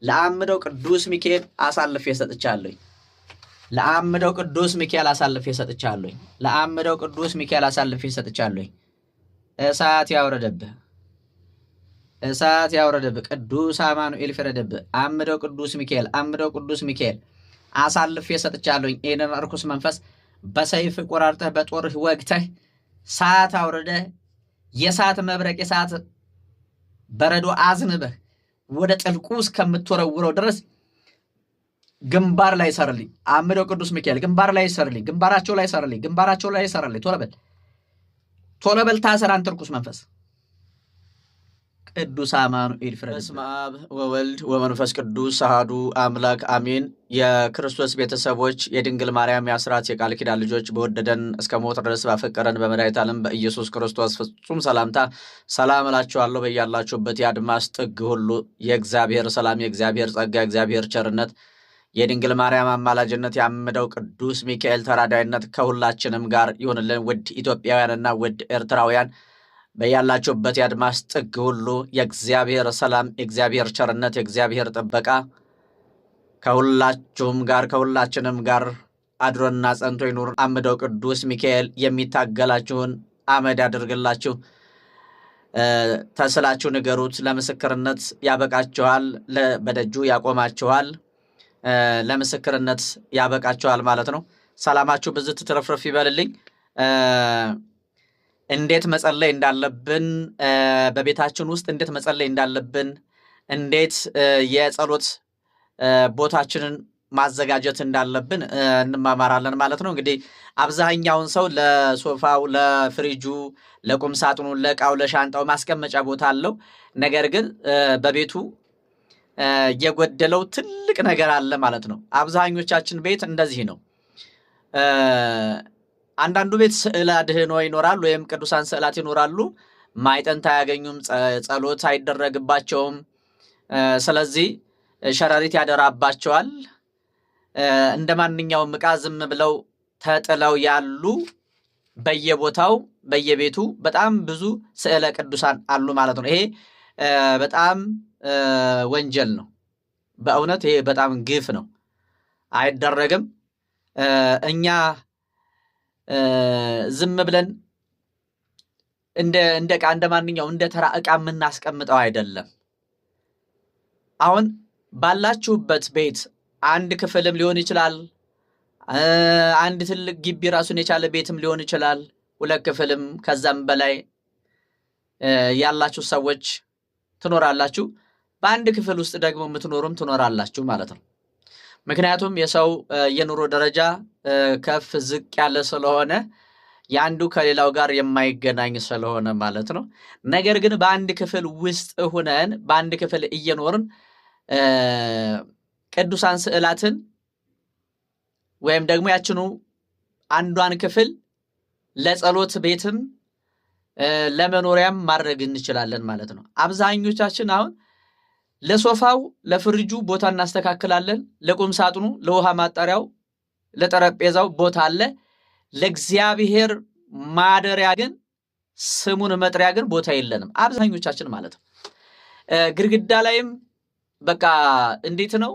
ለአምደው ቅዱስ ሚካኤል አሳልፌ ሰጥቻለሁ። ለአምደው ቅዱስ ሚካኤል አሳልፌ ሰጥቻለሁ። ለአምደው ቅዱስ ሚካኤል አሳልፌ ሰጥቻለሁ። እሳት ያውረደብህ፣ እሳት ያውረደብህ። ቅዱስ አማኑኤል ፍረደብህ። አምደው ቅዱስ ሚካኤል፣ አምደው ቅዱስ ሚካኤል አሳልፌ ሰጥቻለሁ። ይህንን ርኩስ መንፈስ በሰይፍ ቆራርጠህ በጦርህ ወግተህ እሳት አውርደህ የእሳት መብረቅ የእሳት በረዶ አዝንበህ ወደ ጥልቁ እስከምትወረውረው ድረስ ግንባር ላይ ሰርልኝ። አምደው ቅዱስ ሚካኤል ግንባር ላይ ሰርልኝ፣ ግንባራቸው ላይ ሰርልኝ፣ ግንባራቸው ላይ ሰርልኝ። ቶሎ በል ታሰር አንተ ርኩስ መንፈስ። ቅዱስ አማኑኤል ፍረድ። በስመ አብ ወወልድ ወመንፈስ ቅዱስ አሐዱ አምላክ አሜን። የክርስቶስ ቤተሰቦች፣ የድንግል ማርያም የአስራት የቃል ኪዳን ልጆች፣ በወደደን እስከ ሞት ድረስ ባፈቀረን በመድኃኒተ ዓለም በኢየሱስ ክርስቶስ ፍጹም ሰላምታ ሰላም እላችኋለሁ። በያላችሁበት የአድማስ ጥግ ሁሉ የእግዚአብሔር ሰላም፣ የእግዚአብሔር ጸጋ፣ የእግዚአብሔር ቸርነት፣ የድንግል ማርያም አማላጅነት፣ ያምደው ቅዱስ ሚካኤል ተራዳይነት ከሁላችንም ጋር ይሁንልን። ውድ ኢትዮጵያውያንና ውድ ኤርትራውያን በያላችሁበት የአድማስ ጥግ ሁሉ የእግዚአብሔር ሰላም፣ የእግዚአብሔር ቸርነት፣ የእግዚአብሔር ጥበቃ ከሁላችሁም ጋር ከሁላችንም ጋር አድሮና ጸንቶ ይኑር። አምደው ቅዱስ ሚካኤል የሚታገላችሁን አመድ ያድርግላችሁ። ተስላችሁ ንገሩት፣ ለምስክርነት ያበቃችኋል፣ በደጁ ያቆማችኋል፣ ለምስክርነት ያበቃችኋል ማለት ነው። ሰላማችሁ ብዝት ትረፍረፍ ይበልልኝ። እንዴት መጸለይ እንዳለብን በቤታችን ውስጥ እንዴት መጸለይ እንዳለብን እንዴት የጸሎት ቦታችንን ማዘጋጀት እንዳለብን እንማማራለን ማለት ነው። እንግዲህ አብዛኛውን ሰው ለሶፋው፣ ለፍሪጁ፣ ለቁም ሳጥኑ፣ ለዕቃው፣ ለሻንጣው ማስቀመጫ ቦታ አለው። ነገር ግን በቤቱ የጎደለው ትልቅ ነገር አለ ማለት ነው። አብዛኞቻችን ቤት እንደዚህ ነው። አንዳንዱ ቤት ስዕል አድህኖ ይኖራል፣ ወይም ቅዱሳን ስዕላት ይኖራሉ። ማይጠንት አያገኙም፣ ጸሎት አይደረግባቸውም። ስለዚህ ሸረሪት ያደራባቸዋል። እንደ ማንኛውም ዕቃ ዝም ብለው ተጥለው ያሉ በየቦታው በየቤቱ በጣም ብዙ ስዕለ ቅዱሳን አሉ ማለት ነው። ይሄ በጣም ወንጀል ነው። በእውነት ይሄ በጣም ግፍ ነው፣ አይደረግም። እኛ ዝም ብለን እንደ ዕቃ እንደ ማንኛውም እንደ ተራ ዕቃ የምናስቀምጠው አይደለም። አሁን ባላችሁበት ቤት አንድ ክፍልም ሊሆን ይችላል፣ አንድ ትልቅ ግቢ ራሱን የቻለ ቤትም ሊሆን ይችላል፣ ሁለት ክፍልም ከዛም በላይ ያላችሁ ሰዎች ትኖራላችሁ። በአንድ ክፍል ውስጥ ደግሞ የምትኖሩም ትኖራላችሁ ማለት ነው። ምክንያቱም የሰው የኑሮ ደረጃ ከፍ ዝቅ ያለ ስለሆነ የአንዱ ከሌላው ጋር የማይገናኝ ስለሆነ ማለት ነው። ነገር ግን በአንድ ክፍል ውስጥ ሆነን በአንድ ክፍል እየኖርን ቅዱሳን ስዕላትን ወይም ደግሞ ያችኑ አንዷን ክፍል ለጸሎት ቤትም ለመኖሪያም ማድረግ እንችላለን ማለት ነው። አብዛኞቻችን አሁን ለሶፋው ለፍሪጁ ቦታ እናስተካክላለን፣ ለቁም ሳጥኑ፣ ለውሃ ማጣሪያው፣ ለጠረጴዛው ቦታ አለ። ለእግዚአብሔር ማደሪያ ግን ስሙን መጥሪያ ግን ቦታ የለንም አብዛኞቻችን ማለት ነው። ግድግዳ ላይም በቃ እንዴት ነው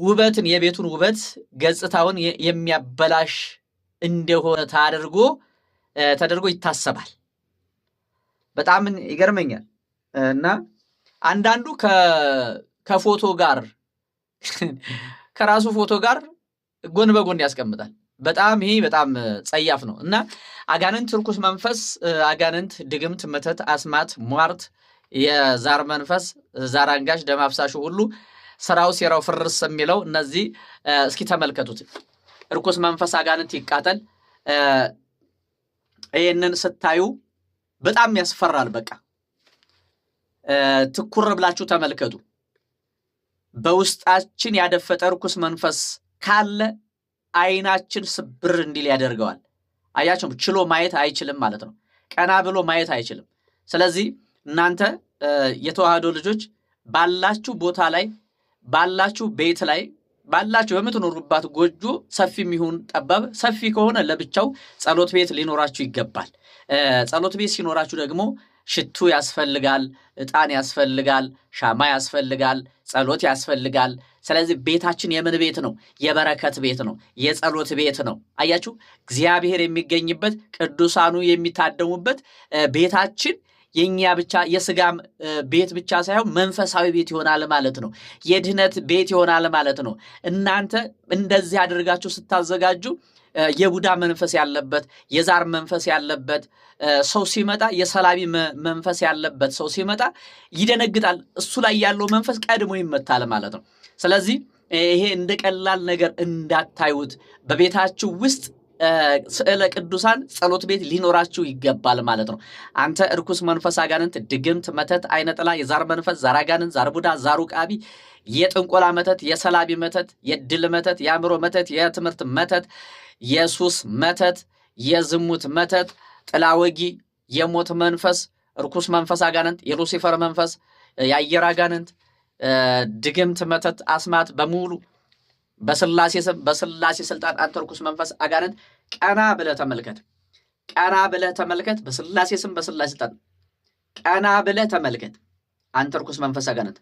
ውበትን የቤቱን ውበት ገጽታውን የሚያበላሽ እንደሆነ ተደርጎ ይታሰባል። በጣም ይገርመኛል። እና አንዳንዱ ከፎቶ ጋር ከራሱ ፎቶ ጋር ጎን በጎን ያስቀምጣል። ይሄ በጣም ጸያፍ ነው። እና አጋንንት፣ ርኩስ መንፈስ፣ አጋንንት፣ ድግምት፣ መተት፣ አስማት፣ ሟርት፣ የዛር መንፈስ፣ ዛር አንጋሽ፣ ደም አፍሳሹ ሁሉ ስራው ሴራው ፍርስ የሚለው እነዚህ እስኪ ተመልከቱት። ርኩስ መንፈስ አጋንንት ይቃጠል። ይህንን ስታዩ በጣም ያስፈራል። በቃ ትኩር ብላችሁ ተመልከቱ። በውስጣችን ያደፈጠ ርኩስ መንፈስ ካለ አይናችን ስብር እንዲል ያደርገዋል። አያችሁ፣ ችሎ ማየት አይችልም ማለት ነው። ቀና ብሎ ማየት አይችልም። ስለዚህ እናንተ የተዋህዶ ልጆች ባላችሁ ቦታ ላይ ባላችሁ ቤት ላይ ባላችሁ በምትኖሩባት ጎጆ ሰፊም ይሁን ጠባብ፣ ሰፊ ከሆነ ለብቻው ጸሎት ቤት ሊኖራችሁ ይገባል። ጸሎት ቤት ሲኖራችሁ ደግሞ ሽቱ ያስፈልጋል፣ ዕጣን ያስፈልጋል፣ ሻማ ያስፈልጋል፣ ጸሎት ያስፈልጋል። ስለዚህ ቤታችን የምን ቤት ነው? የበረከት ቤት ነው፣ የጸሎት ቤት ነው። አያችሁ፣ እግዚአብሔር የሚገኝበት ቅዱሳኑ የሚታደሙበት ቤታችን የኛ ብቻ የስጋም ቤት ብቻ ሳይሆን መንፈሳዊ ቤት ይሆናል ማለት ነው። የድህነት ቤት ይሆናል ማለት ነው። እናንተ እንደዚህ አድርጋችሁ ስታዘጋጁ የቡዳ መንፈስ ያለበት የዛር መንፈስ ያለበት ሰው ሲመጣ የሰላቢ መንፈስ ያለበት ሰው ሲመጣ ይደነግጣል። እሱ ላይ ያለው መንፈስ ቀድሞ ይመታል ማለት ነው። ስለዚህ ይሄ እንደ ቀላል ነገር እንዳታዩት። በቤታችሁ ውስጥ ስዕለ ቅዱሳን ጸሎት ቤት ሊኖራችሁ ይገባል ማለት ነው። አንተ እርኩስ መንፈስ፣ አጋንንት፣ ድግምት፣ መተት፣ አይነጥላ፣ የዛር መንፈስ፣ ዛር አጋንንት፣ ዛር ቡዳ፣ ዛር ውቃቢ፣ የጥንቆላ መተት፣ የሰላቢ መተት፣ የድል መተት፣ የአእምሮ መተት፣ የትምህርት መተት፣ የሱስ መተት፣ የዝሙት መተት፣ ጥላ ወጊ፣ የሞት መንፈስ፣ እርኩስ መንፈስ አጋንንት፣ የሉሲፈር መንፈስ፣ የአየር አጋንንት፣ ድግምት፣ መተት፣ አስማት በሙሉ በስላሴ ስም በስላሴ ስልጣን አንተ ርኩስ መንፈስ አጋንንት ቀና ብለህ ተመልከት፣ ቀና ብለህ ተመልከት። በስላሴ ስም በስላሴ ስልጣን ቀና ብለህ ተመልከት። አንተ ርኩስ መንፈስ አጋንንት፣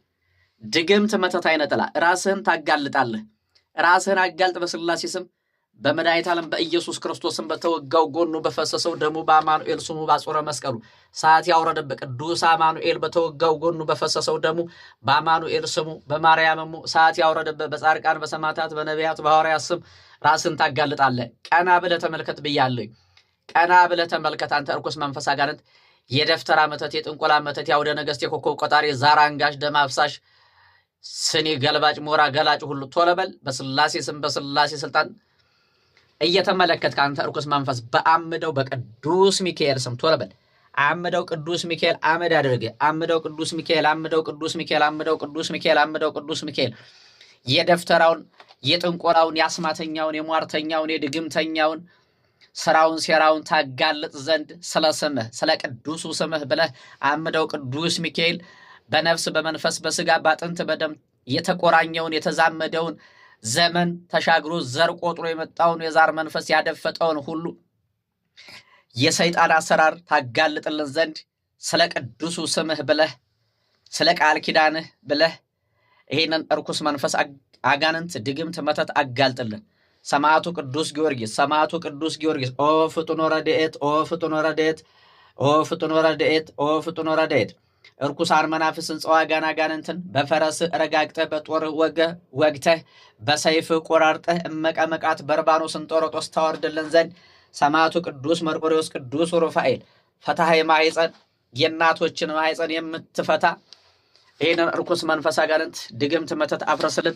ድግምት፣ መተት፣ አይነጥላ ራስህን ታጋልጣለህ። ራስህን አጋልጥ በስላሴ ስም በመድኃኒተ ዓለም በኢየሱስ ክርስቶስም በተወጋው ጎኑ በፈሰሰው ደሙ በአማኑኤል ስሙ ባጾረ መስቀሉ ሰዓት ያወረደበት ቅዱስ አማኑኤል በተወጋው ጎኑ በፈሰሰው ደሙ በአማኑኤል ስሙ በማርያምሙ ሰዓት ያወረደበት በጻድቃን በሰማዕታት በነቢያት በሐዋርያት ስም ራስን ታጋልጣለህ። ቀና ብለህ ተመልከት ብያለሁ። ቀና ብለህ ተመልከት። አንተ ርኩስ መንፈስ አጋንንት፣ የደፍተራ መተት፣ የጥንቆላ መተት፣ የአውደ ነገሥት፣ የኮከብ ቆጣሪ፣ ዛር አንጋሽ፣ ደም አፍሳሽ፣ ስኒ ገልባጭ፣ ሞራ ገላጭ ሁሉ ቶሎ በል በስላሴ ስም በስላሴ ስልጣን እየተመለከትክ አንተ ርኩስ መንፈስ በአምደው በቅዱስ ሚካኤል ስም ቶሎ በል። አምደው ቅዱስ ሚካኤል አመድ አድርገህ አምደው ቅዱስ ሚካኤል አምደው ቅዱስ ሚካኤል አምደው ቅዱስ ሚካኤል አምደው ቅዱስ ሚካኤል የደፍተራውን የጥንቆላውን የአስማተኛውን የሟርተኛውን የድግምተኛውን ስራውን ሴራውን ታጋልጥ ዘንድ ስለ ስምህ ስለ ቅዱሱ ስምህ ብለህ አምደው ቅዱስ ሚካኤል በነፍስ በመንፈስ በስጋ ባጥንት በደም የተቆራኘውን የተዛመደውን ዘመን ተሻግሮ ዘር ቆጥሮ የመጣውን የዛር መንፈስ ያደፈጠውን ሁሉ የሰይጣን አሰራር ታጋልጥልን ዘንድ ስለ ቅዱሱ ስምህ ብለህ ስለ ቃል ኪዳንህ ብለህ ይሄንን እርኩስ መንፈስ አጋንንት፣ ድግምት፣ መተት አጋልጥልን። ሰማዕቱ ቅዱስ ጊዮርጊስ ሰማዕቱ ቅዱስ ጊዮርጊስ ኦ ፍጡኖ ረድኤት ኦ ፍጡኖ ረድኤት ኦ ፍጡኖ ረድኤት ኦ ፍጡኖ ረድኤት እርኩሳን መናፍስን ጸዋጋን አጋንንትን በፈረስህ ረጋግጠህ በጦር ወግተህ በሰይፍህ ቆራርጠህ እመቀመቃት በርባኖስን ጦሮጦስ ታወርድልን ዘንድ ሰማዕቱ ቅዱስ መርቆሬዎስ ቅዱስ ሩፋኤል ፈታሄ ማኅፀን የእናቶችን ማኅፀን የምትፈታ ይህንን እርኩስ መንፈስ አጋንንት ድግምት መተት አፍረስልን።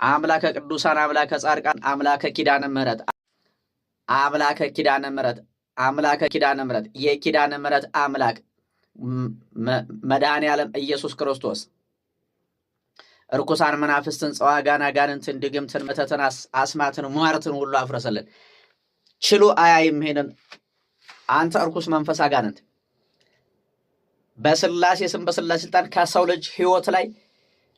አምላከ ቅዱሳን አምላከ ጻድቃን አምላከ ኪዳነ ምሕረት አምላከ ኪዳነ ምሕረት አምላከ ኪዳነ ምሕረት የኪዳነ ምሕረት አምላክ መድኃኔ ዓለም ኢየሱስ ክርስቶስ እርኩሳን መናፍስትን ጸዋጋን አጋንንትን ድግምትን መተትን አስማትን ሟርትን ሁሉ አፍረሰልን። ችሎ አያይም። ሄነን አንተ እርኩስ መንፈስ አጋንንት በስላሴ ስም በስላሴ ስልጣን ከሰው ልጅ ሕይወት ላይ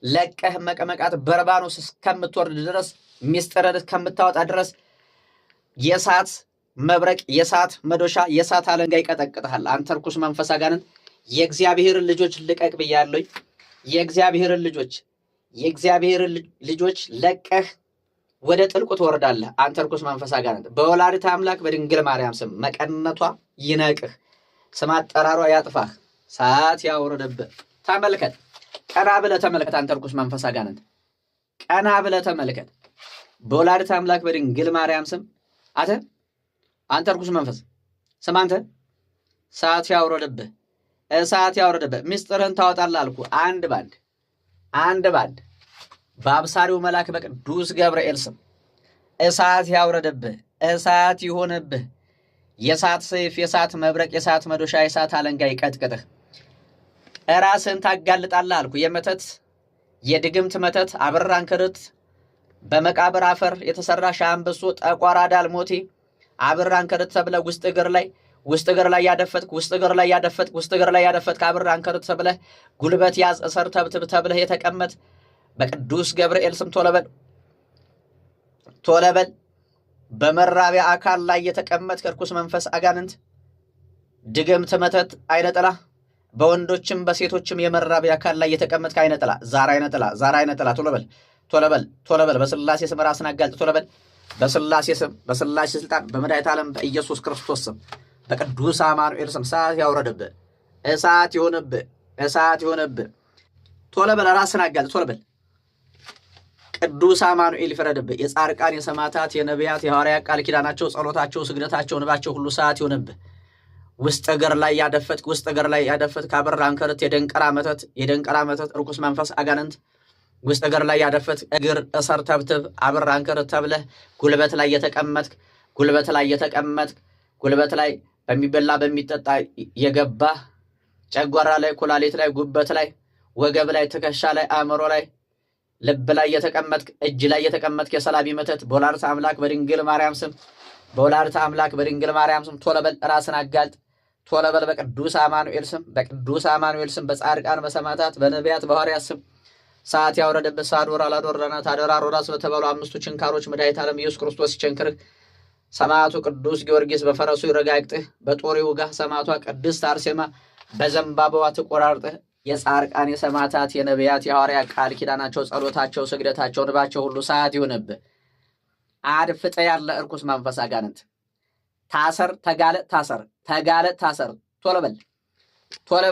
ለቀህ መቀመቃት በርባኖስ እስከምትወርድ ድረስ ሚስጥርን እስከምታወጣ ድረስ የእሳት መብረቅ የእሳት መዶሻ የእሳት አለንጋ ይቀጠቅጥሃል። አንተ እርኩስ መንፈስ አጋንንት የእግዚአብሔርን ልጆች ልቀቅ ብያለሁ። የእግዚአብሔርን ልጆች ለቀህ ወደ ጥልቁ ትወርዳለህ። አንተ ርኩስ መንፈስ አጋንንት በወላዲተ አምላክ በድንግል ማርያም ስም መቀነቷ ይነቅህ፣ ስም አጠራሯ ያጥፋህ፣ ሰዓት ያውረደብህ። ተመልከት፣ ቀና ብለህ ተመልከት። አንተ ርኩስ መንፈስ አጋንንት ቀና ብለህ ተመልከት። በወላዲተ አምላክ በድንግል ማርያም ስም አንተ ርኩስ መንፈስ ስም አንተ ሰዓት ያውረደብህ፣ እሳት ያውረደብህ። ምስጢርህን ታወጣለህ አልኩ። አንድ ባንድ በአብሳሪው መልአክ በቅዱስ ገብርኤል ስም እሳት ያውረደብህ፣ እሳት ይሆንብህ። የእሳት ሰይፍ፣ የእሳት መብረቅ፣ የእሳት መዶሻ፣ የእሳት አለንጋ ይቀጥቅጥህ። ራስህን ታጋልጣለህ አልኩ። የመተት የድግምት መተት አብራን ክርት በመቃብር አፈር የተሰራ ሻምበሶ ጠቋራ ዳልሞቴ አብራን ክርት ተብለህ ውስጥ እግር ላይ ያደፈጥክ አብራን ክርት ተብለህ ጉልበት ያዝ እሰር ተብትብ ተብለህ የተቀመጥ በቅዱስ ገብርኤል ስም ቶሎ በል። በመራቢያ አካል ላይ የተቀመጥክ ርኩስ መንፈስ አጋንንት ድግምት መተት አይነጥላ በወንዶችም በሴቶችም የመራቢያ አካል ላይ የተቀመጥክ አይነ ጥላ ዛር አይነ ጥላ ዛር አይነ ጥላ ቶሎ በል ቶሎ በል ቶሎ በል በስላሴ ስም ራስን አጋልጥ ቶሎ በል በስላሴ ስም በስላሴ ስልጣን በመድኃኒተ ዓለም በኢየሱስ ክርስቶስ ስም በቅዱስ አማኑኤል ስም እሳት ያውረድብህ እሳት ይሆንብህ እሳት ይሆንብህ ቶሎ በል ራስን አጋልጥ ቶሎ በል ቅዱስ አማኑኤል ይፍረድብህ የጻድቃን የሰማዕታት የነቢያት የሐዋርያት ቃል ኪዳናቸው ጸሎታቸው ስግደታቸው ንባቸው ሁሉ እሳት ይሆንብህ ውስጥ እግር ላይ ያደፈት ካበራ አንከርት የደንቀራ መተት ርኩስ መንፈስ አጋንንት ውስጥ እግር ላይ ያደፈት እግር እሰር ተብትብ አበራ አንከርት ተብለህ ጉልበት ላይ በሚበላ በሚጠጣ የገባ ጨጓራ ላይ ኩላሊት ላይ ጉበት ላይ ወገብ ላይ ትከሻ ላይ አእምሮ ላይ ልብ ላይ የተቀመጥክ እጅ ላይ የተቀመጥክ የሰላቢ መተት በወላዲተ አምላክ በድንግል ማርያም ስም ቶሎ በል ራስን አጋልጥ ቶሎ በል በቅዱስ አማኑኤል ስም በጻድቃን በሰማዕታት በነቢያት በሐዋርያት ስም እሳት ያውረድብህ ሳዶር አላዶረና ታደራ ሮዳስ በተባሉ አምስቱ ችንካሮች መድኃኒተ ዓለም ኢየሱስ ክርስቶስ ይቸንክርህ ሰማዕቱ ቅዱስ ጊዮርጊስ በፈረሱ ይረጋግጥህ በጦር ይውጋህ ሰማዕቷ ቅድስት አርሴማ በዘንባባዋ ትቆራርጥህ የጻድቃን የሰማዕታት የነቢያት የሐዋርያት ቃል ኪዳናቸው ጸሎታቸው ስግደታቸው ንባቸው ሁሉ እሳት ይሁንብህ አድፍጠ ያለ እርኩስ መንፈስ አጋንንት ታሰር ተጋለጥ ታሰር ቶሎ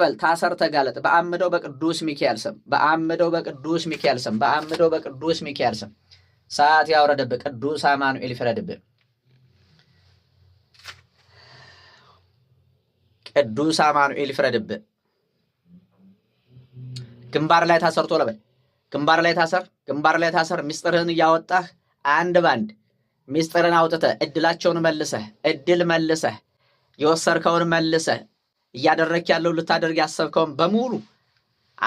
በል ታሰር ተጋለጥ በአምደው በቅዱስ ሚካኤል ስም እሳት ያውረድብህ ቅዱስ አማኑኤል ይፍረድብህ ግንባር ላይ ታሰር ቶሎ በል ግንባር ላይ ታሰር ምስጢርህን እያወጣህ አንድ ባንድ ምስጢርን አውጥተህ እድላቸውን መልሰህ የወሰርከውን መልሰህ እያደረክ ያለው ልታደርግ ያሰብከውን በሙሉ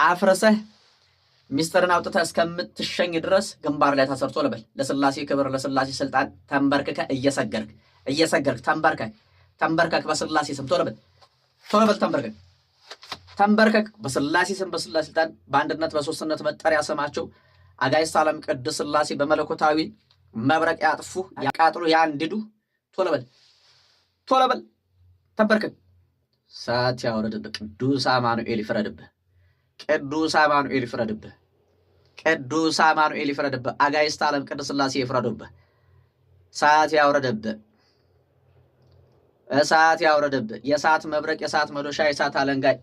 አፍርሰህ ምስጢርን አውጥተህ እስከምትሸኝ ድረስ ግንባር ላይ ታሰር ቶሎ በል ለስላሴ ክብር ለስላሴ ስልጣን ተንበርክከህ እየሰገርክ ተንበርከክ በስላሴ ስም ቶሎ በል ተንበርከክ በስላሴ ስም በስላሴ ስልጣን በአንድነት በሶስትነት መጠሪያ ስማቸው አጋዕዝተ ዓለም ቅድስት ስላሴ በመለኮታዊ መብረቅ ያጥፉ ያቃጥሉ ያንድዱ ቶሎ በል ተንበርከክ እሳት ያውረድብህ ቅዱስ አማኑኤል ይፍረድብህ አጋዕዝተ ዓለም ቅድስት ስላሴ ይፍረዱብህ እሳት ያውረድብህ የእሳት መብረቅ የእሳት መዶሻ የእሳት አለንጋይ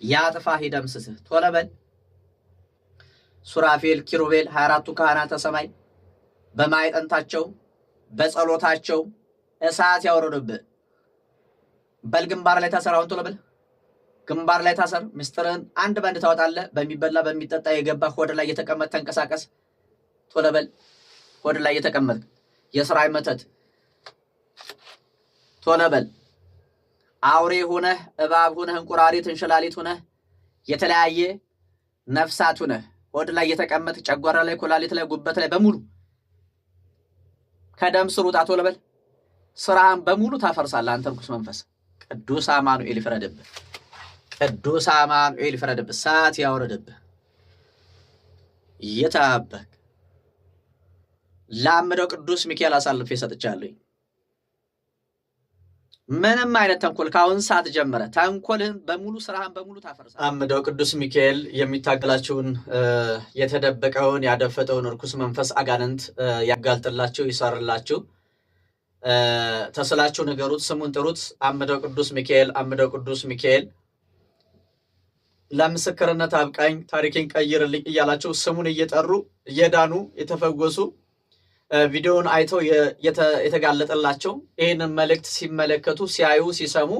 ያጥፋህ ይደምስስህ ቶሎ በል ሱራፌል ኪሩቤል 24ቱ ካህናተ ሰማይ በማይጠንታቸው በጸሎታቸው እሳት ያውረዱብህ በል ግንባር ላይ ታሰር አሁን ቶሎ በል ግንባር ላይ ታሰር ምስጢርህን አንድ ባንድ ታወጣለህ በሚበላ በሚጠጣ የገባ ሆድ ላይ የተቀመጥ ተንቀሳቀስ ቶሎ በል ሆድ ላይ የተቀመጥ የስራይ መተት ቶሎ በል አውሬ ሆነህ እባብ ሆነህ እንቁራሪት እንሽላሊት ሆነህ የተለያየ ነፍሳት ሆነህ ሆድ ላይ የተቀመጥ ጨጓራ ላይ ኩላሊት ላይ ጉበት ላይ በሙሉ ከደም ስር ውጣ ቶሎ በል ስራህን በሙሉ ታፈርሳለህ አንተ ርኩስ መንፈስ ቅዱስ አማኑኤል ይፍረድብህ እሳት ያውረድብህ የታበክ ላምደው ቅዱስ ሚካኤል አሳልፌ ሰጥቻለሁ ምንም አይነት ተንኮል ካሁን ሰዓት ጀመረ ተንኮልን በሙሉ ስራህን በሙሉ ታፈርሳለህ አምደው ቅዱስ ሚካኤል የሚታገላችሁን የተደበቀውን ያደፈጠውን ርኩስ መንፈስ አጋንንት ያጋልጥላችሁ ይሰርላችሁ ተስላችሁ ነገሩት ስሙን ጥሩት አምደው ቅዱስ ሚካኤል ለምስክርነት አብቃኝ ታሪኬን ቀይርልኝ እያላችሁ ስሙን እየጠሩ እየዳኑ የተፈወሱ ቪዲዮውን አይተው የተጋለጠላቸው ይህንን መልእክት ሲመለከቱ ሲያዩ ሲሰሙ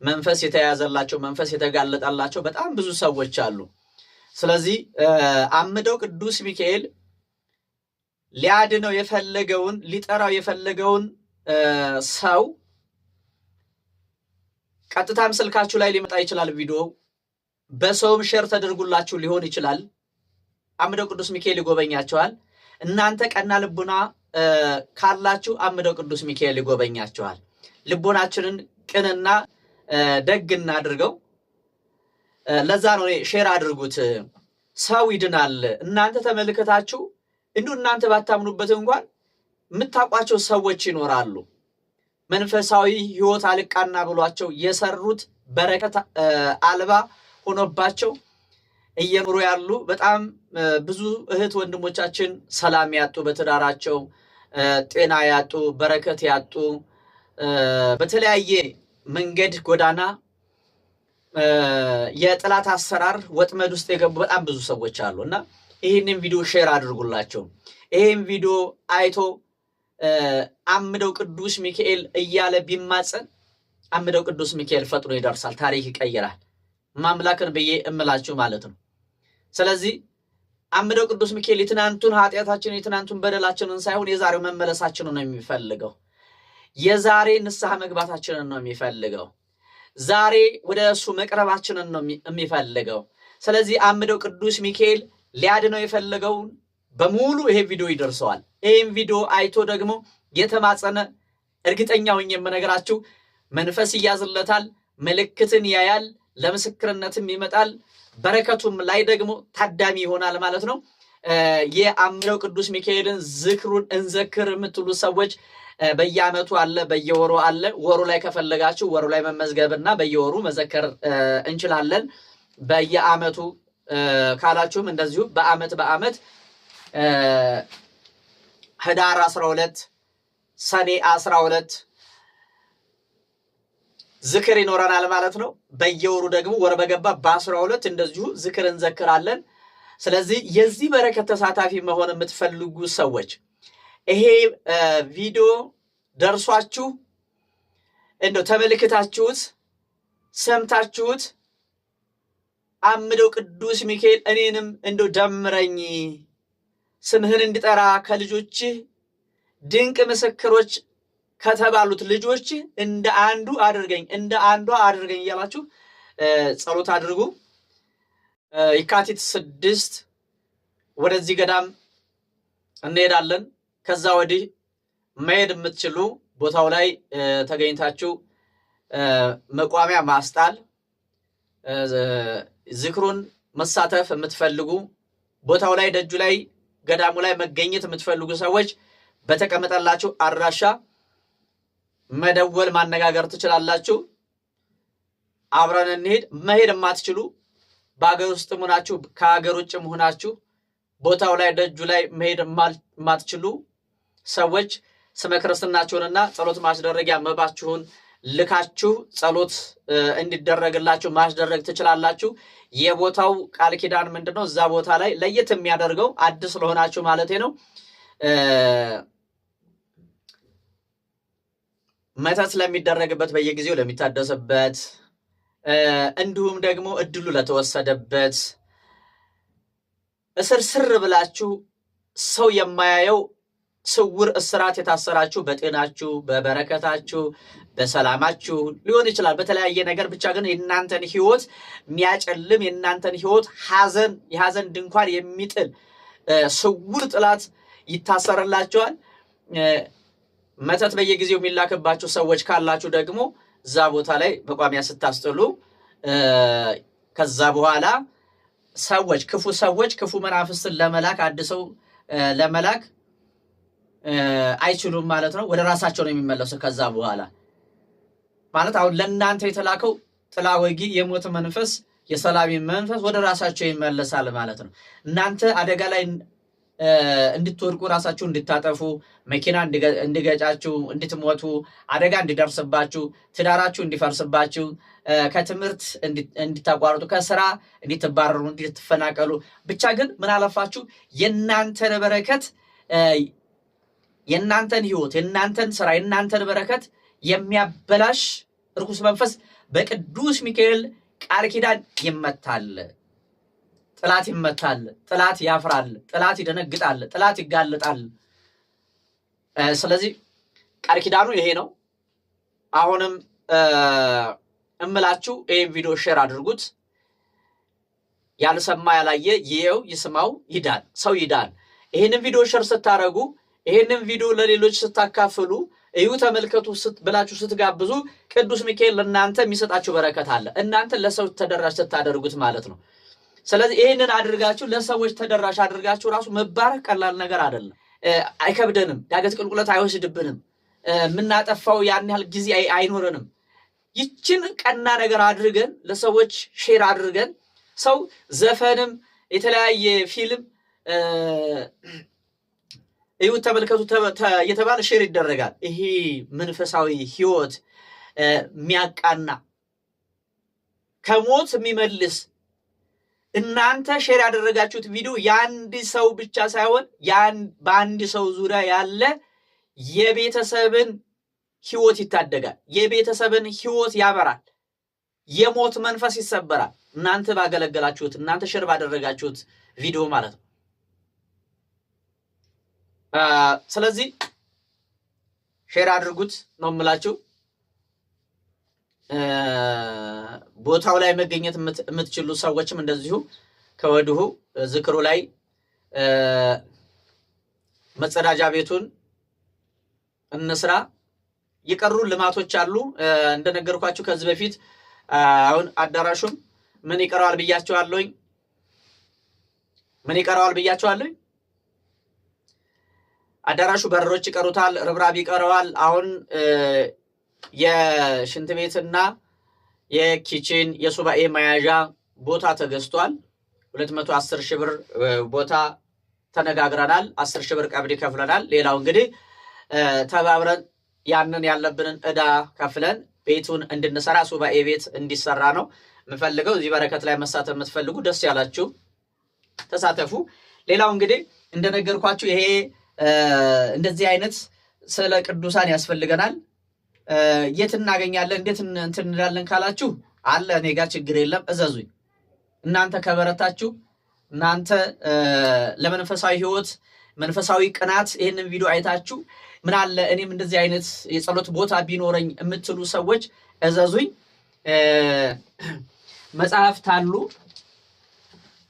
መንፈስ የተያዘላቸው መንፈስ የተጋለጠላቸው በጣም ብዙ ሰዎች አሉ ስለዚህ አምደው ቅዱስ ሚካኤል ሊያድነው የፈለገውን ሊጠራው የፈለገውን ሰው ቀጥታም ስልካችሁ ላይ ሊመጣ ይችላል ቪዲዮ በሰውም ሼር ተደርጉላችሁ ሊሆን ይችላል አምደው ቅዱስ ሚካኤል ይጎበኛቸዋል እናንተ ቀና ልቡና ካላችሁ አምደው ቅዱስ ሚካኤል ይጎበኛቸዋል ልቦናችንን ቅንና ደግና አድርገው ለዛ ነው ሼር አድርጉት ሰው ይድናል እናንተ ተመልከታችሁ እናንተ ባታምኑበት እንኳን የምታቋቸው ሰዎች ይኖራሉ መንፈሳዊ ህይወት አልቃና ብሏቸው የሰሩት በረከት አልባ ሆኖባቸው እየኖሩ ያሉ በጣም ብዙ እህት ወንድሞቻችን ሰላም ያጡ፣ በትዳራቸው ጤና ያጡ፣ በረከት ያጡ፣ በተለያየ መንገድ ጎዳና የጥላት አሰራር ወጥመድ ውስጥ የገቡ በጣም ብዙ ሰዎች አሉና ይህንን ቪዲዮ ሼር አድርጉላቸው። ይህን ቪዲዮ አይቶ አምደው ቅዱስ ሚካኤል እያለ ቢማጸን አምደው ቅዱስ ሚካኤል ፈጥኖ ይደርሳል፣ ታሪክ ይቀይራል። ማምላክን ብዬ እምላችሁ ማለት ነው። ስለዚህ አምደው ቅዱስ ሚካኤል የትናንቱን ኃጢአታችንን የትናንቱን በደላችንን ሳይሆን የዛሬው መመለሳችንን ነው የሚፈልገው። የዛሬ ንስሐ መግባታችንን ነው የሚፈልገው። ዛሬ ወደ እሱ መቅረባችንን ነው የሚፈልገው። ስለዚህ አምደው ቅዱስ ሚካኤል ሊያድነው የፈለገውን በሙሉ ይሄ ቪዲዮ ይደርሰዋል። ይህም ቪዲዮ አይቶ ደግሞ የተማጸነ እርግጠኛ ሆኜ የምነግራችሁ መንፈስ ይያዝለታል፣ ምልክትን ያያል፣ ለምስክርነትም ይመጣል፣ በረከቱም ላይ ደግሞ ታዳሚ ይሆናል ማለት ነው። የአምደው ቅዱስ ሚካኤልን ዝክሩን እንዘክር የምትሉ ሰዎች በየዓመቱ አለ፣ በየወሩ አለ። ወሩ ላይ ከፈለጋችሁ ወሩ ላይ መመዝገብና በየወሩ መዘከር እንችላለን። በየዓመቱ ካላችሁም እንደዚሁ በዓመት ህዳር 12 ሰኔ 12 ዝክር ይኖረናል ማለት ነው። በየወሩ ደግሞ ወር በገባ በ12 እንደዚሁ ዝክር እንዘክራለን። ስለዚህ የዚህ በረከት ተሳታፊ መሆን የምትፈልጉ ሰዎች ይሄ ቪዲዮ ደርሷችሁ እንደው ተመልክታችሁት ሰምታችሁት አምደው ቅዱስ ሚካኤል እኔንም እንደው ደምረኝ ስምህን እንድጠራ ከልጆችህ ድንቅ ምስክሮች ከተባሉት ልጆች እንደ አንዱ አድርገኝ እንደ አንዷ አድርገኝ እያላችሁ ጸሎት አድርጉ። የካቲት 6 ወደዚህ ገዳም እንሄዳለን። ከዛ ወዲህ መሄድ የምትችሉ ቦታው ላይ ተገኝታችሁ መቋሚያ ማስጣል፣ ዝክሩን መሳተፍ የምትፈልጉ ቦታው ላይ ደጁ ላይ ገዳሙ ላይ መገኘት የምትፈልጉ ሰዎች በተቀመጠላችሁ አድራሻ መደወል ማነጋገር ትችላላችሁ። አብረን እንሄድ። መሄድ የማትችሉ በአገር ውስጥም ሆናችሁ ከሀገር ውጭም ሆናችሁ ቦታው ላይ ደጁ ላይ መሄድ የማትችሉ ሰዎች ስመ ክርስትናችሁንና ጸሎት ማስደረጊያ መባችሁን ልካችሁ ጸሎት እንዲደረግላችሁ ማስደረግ ትችላላችሁ። የቦታው ቃል ኪዳን ምንድነው? እዛ ቦታ ላይ ለየት የሚያደርገው አዲስ ለሆናችሁ ማለት ነው መተት ለሚደረግበት በየጊዜው ለሚታደስበት እንዲሁም ደግሞ እድሉ ለተወሰደበት እስር ብላችሁ ሰው የማያየው ስውር እስራት የታሰራችሁ በጤናችሁ፣ በበረከታችሁ፣ በሰላማችሁ ሊሆን ይችላል። በተለያየ ነገር ብቻ ግን የእናንተን ህይወት የሚያጨልም የእናንተን ህይወት የሐዘን ድንኳን የሚጥል ስውር ጥላት ይታሰርላችኋል። መተት በየጊዜው የሚላክባችሁ ሰዎች ካላችሁ ደግሞ እዛ ቦታ ላይ በቋሚያ ስታስጥሉ ከዛ በኋላ ክፉ መናፍስትን ለመላክ አድሰው ለመላክ አይችሉም ማለት ነው። ወደ ራሳቸው ነው የሚመለሱ። ከዛ በኋላ ማለት አሁን ለእናንተ የተላከው ጥላ ወጊ የሞት መንፈስ የሰላሚ መንፈስ ወደ ራሳቸው ይመለሳል ማለት ነው። እናንተ አደጋ ላይ እንድትወድቁ ራሳችሁ እንድታጠፉ መኪና እንዲገጫችሁ እንድትሞቱ አደጋ እንዲደርስባችሁ ትዳራችሁ እንዲፈርስባችሁ ከትምህርት እንድታቋርጡ ከስራ እንድትባረሩ እንድትፈናቀሉ ብቻ ግን ምን አለፋችሁ የእናንተን በረከት የእናንተን ህይወት የእናንተን ስራ የእናንተን በረከት የሚያበላሽ ርኩስ መንፈስ በቅዱስ ሚካኤል ቃል ኪዳን ይመታል። ጥላት ይመታል፣ ጥላት ያፍራል፣ ጥላት ይደነግጣል፣ ጥላት ይጋለጣል። ስለዚህ ቃል ኪዳኑ ይሄ ነው። አሁንም እምላችሁ ይህን ቪዲዮ ሼር አድርጉት። ያልሰማ ያላየ ይየው ይስማው፣ ይዳን፣ ሰው ይዳን። ይህንን ቪዲዮ ሼር ስታደርጉ ይህንን ቪዲዮ ለሌሎች ስታካፍሉ እዩ ተመልከቱ ብላችሁ ስትጋብዙ ቅዱስ ሚካኤል ለእናንተ የሚሰጣችሁ በረከት አለ። እናንተ ለሰው ተደራሽ ስታደርጉት ማለት ነው። ስለዚህ ይህንን አድርጋችሁ ለሰዎች ተደራሽ አድርጋችሁ ራሱ መባረክ ቀላል ነገር አይደለም። አይከብደንም፣ ዳገት ቁልቁለት አይወስድብንም፣ የምናጠፋው ያን ያህል ጊዜ አይኖረንም። ይችን ቀና ነገር አድርገን ለሰዎች ሼር አድርገን ሰው ዘፈንም የተለያየ ፊልም እዩት ተመልከቱ እየተባለ ሼር ይደረጋል። ይሄ መንፈሳዊ ህይወት የሚያቃና ከሞት የሚመልስ እናንተ ሼር ያደረጋችሁት ቪዲዮ የአንድ ሰው ብቻ ሳይሆን በአንድ ሰው ዙሪያ ያለ የቤተሰብን ህይወት ይታደጋል። የቤተሰብን ህይወት ያበራል። የሞት መንፈስ ይሰበራል። እናንተ ባገለገላችሁት እናንተ ሼር ባደረጋችሁት ቪዲዮ ማለት ነው። ስለዚህ ሼር አድርጉት ነው የምላችሁ። ቦታው ላይ መገኘት የምትችሉ ሰዎችም እንደዚሁ ከወዲሁ ዝክሩ ላይ መጸዳጃ ቤቱን እንስራ። የቀሩ ልማቶች አሉ እንደነገርኳችሁ ከዚህ በፊት። አሁን አዳራሹም ምን ይቀራል ብያችኋለሁ። አዳራሹ በሮች ይቀሩታል፣ ርብራብ ይቀረዋል። አሁን የሽንት ቤትና የኪችን የሱባኤ መያዣ ቦታ ተገዝቷል። 210 ሺህ ብር ቦታ ተነጋግረናል። 10 ሺህ ብር ቀብድ ከፍለናል። ሌላው እንግዲህ ተባብረን ያንን ያለብንን ዕዳ ከፍለን ቤቱን እንድንሰራ ሱባኤ ቤት እንዲሰራ ነው የምፈልገው። እዚህ በረከት ላይ መሳተፍ የምትፈልጉ ደስ ያላችሁ ተሳተፉ። ሌላው እንግዲህ እንደነገርኳችሁ ይሄ እንደዚህ አይነት ስለ ቅዱሳን ያስፈልገናል። የት እናገኛለን እንዴት እንትን እንላለን ካላችሁ አለ እኔ ጋር ችግር የለም፣ እዘዙኝ። እናንተ ከበረታችሁ እናንተ ለመንፈሳዊ ህይወት መንፈሳዊ ቅናት ይህንን ቪዲዮ አይታችሁ ምን አለ እኔም እንደዚህ አይነት የጸሎት ቦታ ቢኖረኝ የምትሉ ሰዎች እዘዙኝ። መጽሐፍት አሉ።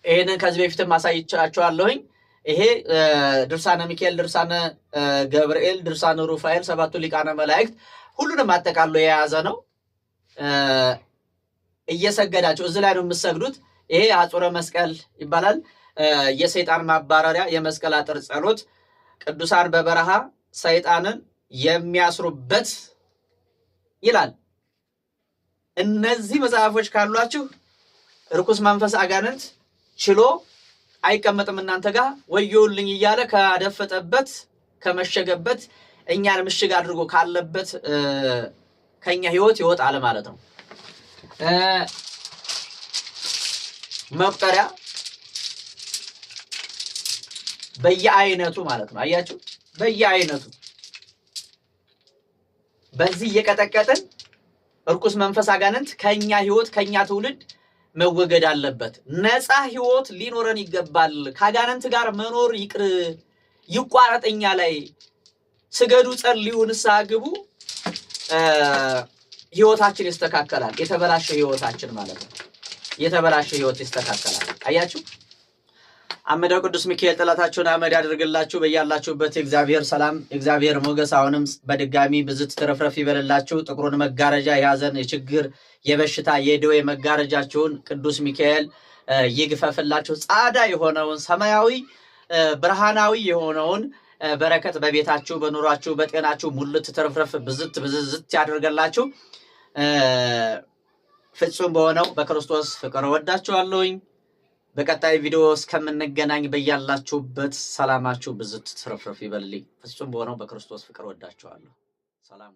ይሄንን ከዚህ በፊትም አሳይቻችኋለሁኝ። ይሄ ድርሳነ ሚካኤል፣ ድርሳነ ገብርኤል፣ ድርሳነ ሩፋኤል፣ ሰባቱ ሊቃነ መላእክት ሁሉንም አጠቃሎ የያዘ ነው። እየሰገዳችሁ እዚህ ላይ ነው የምትሰግዱት። ይሄ አጹረ መስቀል ይባላል። የሰይጣን ማባረሪያ የመስቀል አጥር ጸሎት፣ ቅዱሳን በበረሃ ሰይጣንን የሚያስሩበት ይላል። እነዚህ መጽሐፎች ካሏችሁ ርኩስ መንፈስ አጋንንት ችሎ አይቀመጥም እናንተ ጋር። ወዮልኝ እያለ ካደፈጠበት ከመሸገበት እኛን ምሽግ አድርጎ ካለበት ከኛ ህይወት ይወጣል ማለት ነው። መቁጠሪያ በየአይነቱ ማለት ነው። አያችሁ፣ በየአይነቱ በዚህ እየቀጠቀጥን ርኩስ መንፈስ አጋንንት ከኛ ህይወት ከኛ ትውልድ መወገድ አለበት። ነፃ ህይወት ሊኖረን ይገባል። ከአጋንንት ጋር መኖር ይቅር ይቋረጥኛ ላይ ስገዱ፣ ጸልዩ፣ ንስሐ ግቡ። ህይወታችን ይስተካከላል። የተበላሸ ህይወታችን ማለት ነው። የተበላሸ ህይወት ይስተካከላል። አያችሁ። አመዳው ቅዱስ ሚካኤል ጠላታችሁን አመድ ያድርግላችሁ። በያላችሁበት የእግዚአብሔር ሰላም የእግዚአብሔር ሞገስ አሁንም በድጋሚ ብዝት ተረፍረፍ ይበልላችሁ። ጥቁሩን መጋረጃ የያዘን የችግር የበሽታ የደዌ መጋረጃችሁን ቅዱስ ሚካኤል ይግፈፍላችሁ። ጻዳ የሆነውን ሰማያዊ ብርሃናዊ የሆነውን በረከት በቤታችሁ በኑሯችሁ በጤናችሁ ሙልት ተረፍረፍ ብዝት ያደርገላችሁ። ፍጹም በሆነው በክርስቶስ ፍቅር ወዳችኋለሁኝ። በቀጣይ ቪዲዮ እስከምንገናኝ በያላችሁበት ሰላማችሁ ብዝት ተረፍረፍ ይበልልኝ። ፍጹም በሆነው በክርስቶስ ፍቅር ወዳችኋለሁ። ሰላም